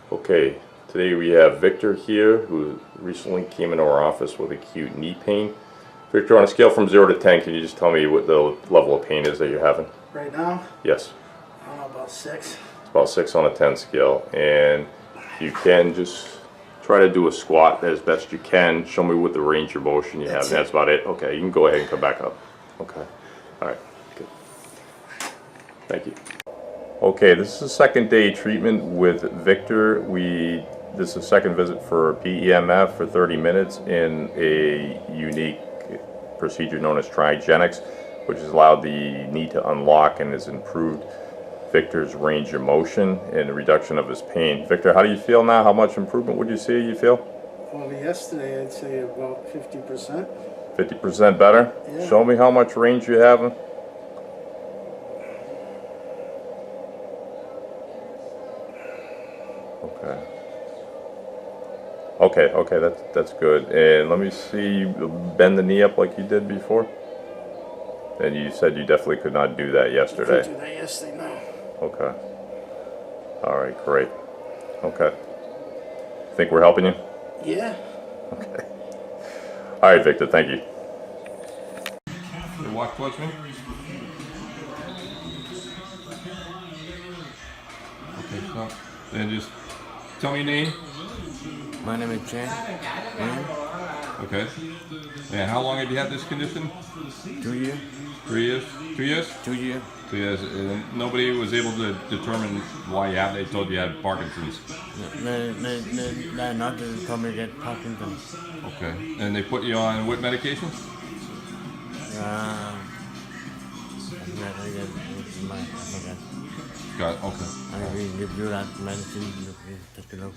Okay, today we have Victor here, who recently came into our office with acute knee pain. Victor, on a scale from 0 to 10, can you just tell me what the level of pain is that you're having? Right now? Yes. I don't know, about 6. It's about 6 on a 10 scale. And you can just try to do a squat as best you can. Show me what the range of motion you have. And that's about it. Okay, you can go ahead and come back up. Okay. All right. Good. Thank you. Okay, this is the second day treatment with Victor. This is the second visit for PEMF for 30 minutes in a unique procedure known as Trigenics, which has allowed the knee to unlock and has improved Victor's range of motion and the reduction of his pain. Victor, how do you feel now? How much improvement would you say you feel? Well, yesterday I'd say about 50%. 50% better? Yeah. Show me how much range you have. Okay, that's good. And let me see, bend the knee up like you did before. And you said you definitely could not do that yesterday. I couldn't do that yesterday, no. Okay. All right, great. Okay. Think we're helping you? Yeah. Okay. All right, Victor, thank you. Walk towards me. Okay, stop. Then just tell me your name. My name is Chen. Okay. And how long have you had this condition? 2 years. 3 years? 2 years? 2 years. 2 years. And nobody was able to determine why you have it. They told you had Parkinson's. They not told me get Parkinson's. Okay. And they put you on what medication? Got it. Okay. I will give you that medicine. Take a look.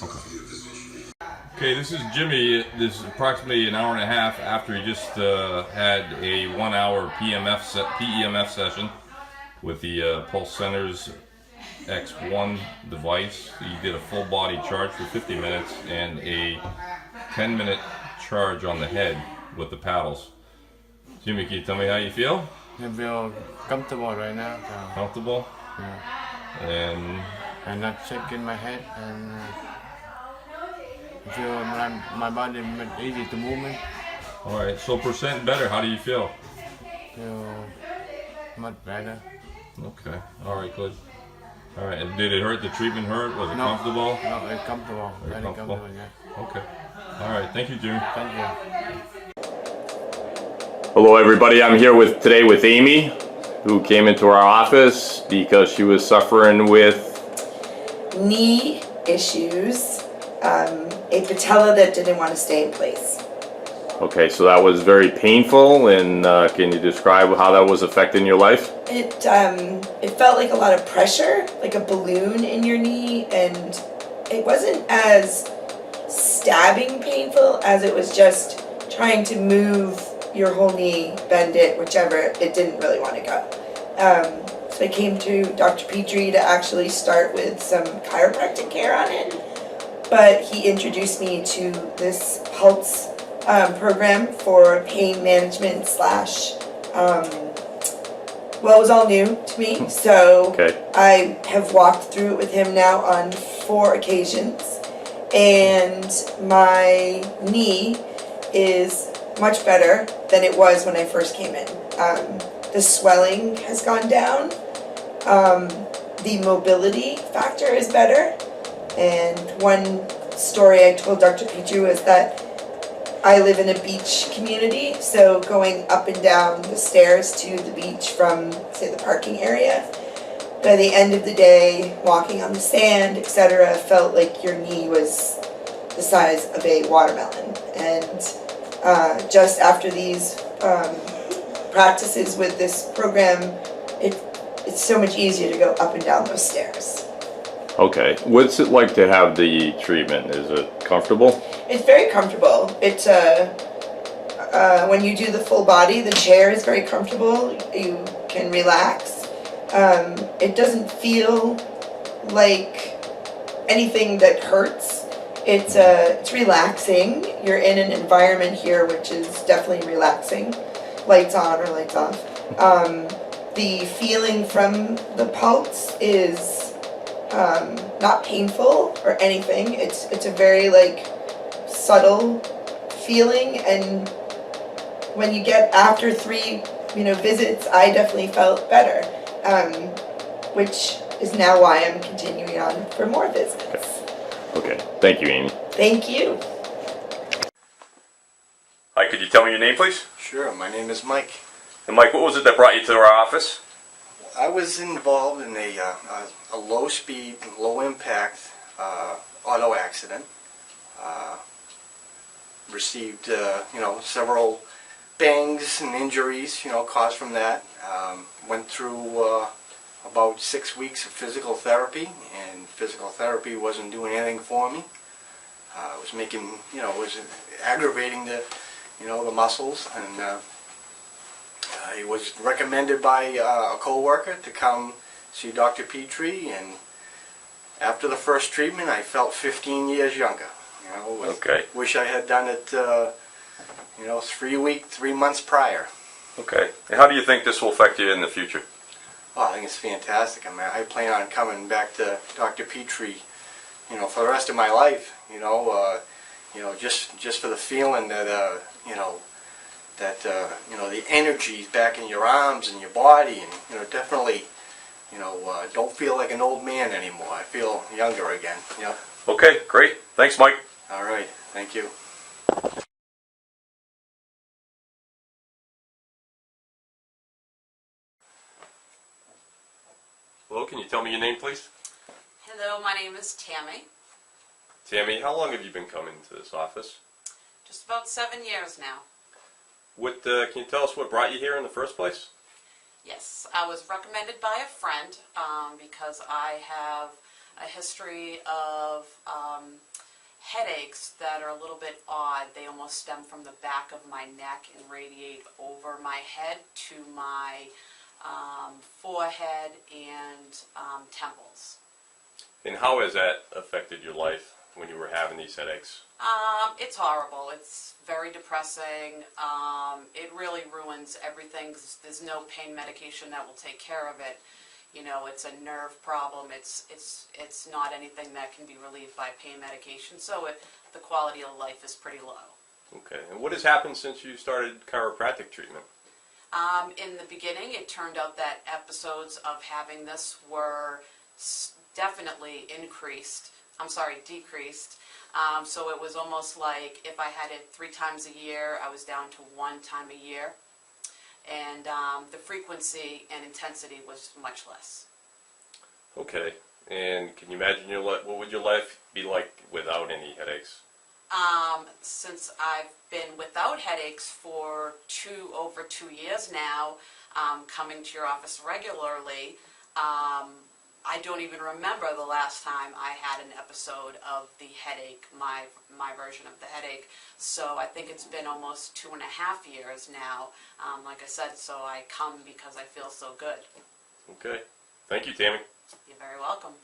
Okay. Okay, this is Jimmy. This is approximately an hour and a half after he just had a 1 hour PEMF session with the Pulse Center's X1 device. He did a full body charge for 50 minutes and a 10-minute charge on the head with the paddles. Jimmy, can you tell me how you feel? I feel comfortable right now. So, Comfortable? yeah. And I'm not shaking my head and I feel my body easy to move. all right, so percent better. How do you feel? Feel much better. Okay. All right. Good. All right. And did it hurt? The treatment hurt? Was it No. comfortable? No, it's comfortable. Very comfortable? comfortable. Yeah. Okay. All right. Thank you, Jimmy. Thank you. Hello, everybody. I'm here today with Amy, who came into our office because she was suffering with knee issues, a patella that didn't want to stay in place. Okay, so that was very painful, and can you describe how that was affecting your life? It felt like a lot of pressure, like a balloon in your knee, and it wasn't as stabbing painful as it was just trying to move your whole knee, bend it, whichever, it didn't really want to go. So I came to Dr. Petrie to actually start with some chiropractic care on it, but he introduced me to this Pulse program for pain management slash, well, it was all new to me, so Okay. I have walked through it with him now on 4 occasions, and my knee is much better than it was when I first came in. The swelling has gone down. The mobility factor is better. And one story I told Dr. Petrie was that I live in a beach community, so going up and down the stairs to the beach from, say, the parking area, by the end of the day, walking on the sand, etc., felt like your knee was the size of a watermelon. And just after these practices with this program, it's so much easier to go up and down those stairs. Okay. What's it like to have the treatment? Is it comfortable? It's very comfortable. It's when you do the full body, the chair is very comfortable. You can relax. It doesn't feel like anything that hurts. It's relaxing. You're in an environment here which is definitely relaxing. Lights on or lights off. The feeling from the pulse is not painful. or anything. It's a very like subtle feeling, and when you get after 3 visits, I definitely felt better, which is now why I'm continuing on for more visits. Okay, thank you, Amy. Thank you. Hi, could you tell me your name, please? Sure, my name is Mike. And Mike, what was it that brought you to our office? I was involved in a low-speed, low-impact auto accident. Received, several bangs and injuries, caused from that. Went through about 6 weeks of physical therapy, and physical therapy wasn't doing anything for me. It was making, it was aggravating the muscles, and I was recommended by a co-worker to come see Dr. Petrie, and after the first treatment I felt 15 years younger. Okay. Wish I had done it 3 months prior. Okay. And how do you think this will affect you in the future? Oh, I think it's fantastic. I mean, I plan on coming back to Dr. Petrie, for the rest of my life. Just for the feeling that the energy's back in your arms and your body, and definitely, don't feel like an old man anymore. I feel younger again. Okay, great. Thanks, Mike. All right. Thank you. Hello, can you tell me your name, please? Hello, my name is Tammy. Tammy, how long have you been coming to this office? Just about 7 years now. Can you tell us what brought you here in the first place? Yes, I was recommended by a friend because I have a history of headaches that are a little bit odd. They almost stem from the back of my neck and radiate over my head to my forehead and temples. And how has that affected your life when you were having these headaches? It's horrible. It's very depressing. It really ruins everything 'cause there's no pain medication that will take care of it. It's a nerve problem. It's not anything that can be relieved by pain medication. So the quality of life is pretty low. Okay. And what has happened since you started chiropractic treatment? In the beginning, it turned out that episodes of having this were definitely decreased. So it was almost like if I had it 3 times a year, I was down to 1 time a year. And the frequency and intensity was much less. Okay. And can you imagine what would your life be like without any headaches? Since I've been without headaches for over 2 years now, coming to your office regularly, I don't even remember the last time I had an episode of the headache, my version of the headache. So I think it's been almost 2.5 years now. Like I said, so I come because I feel so good. Okay. Thank you, Tammy. You're very welcome.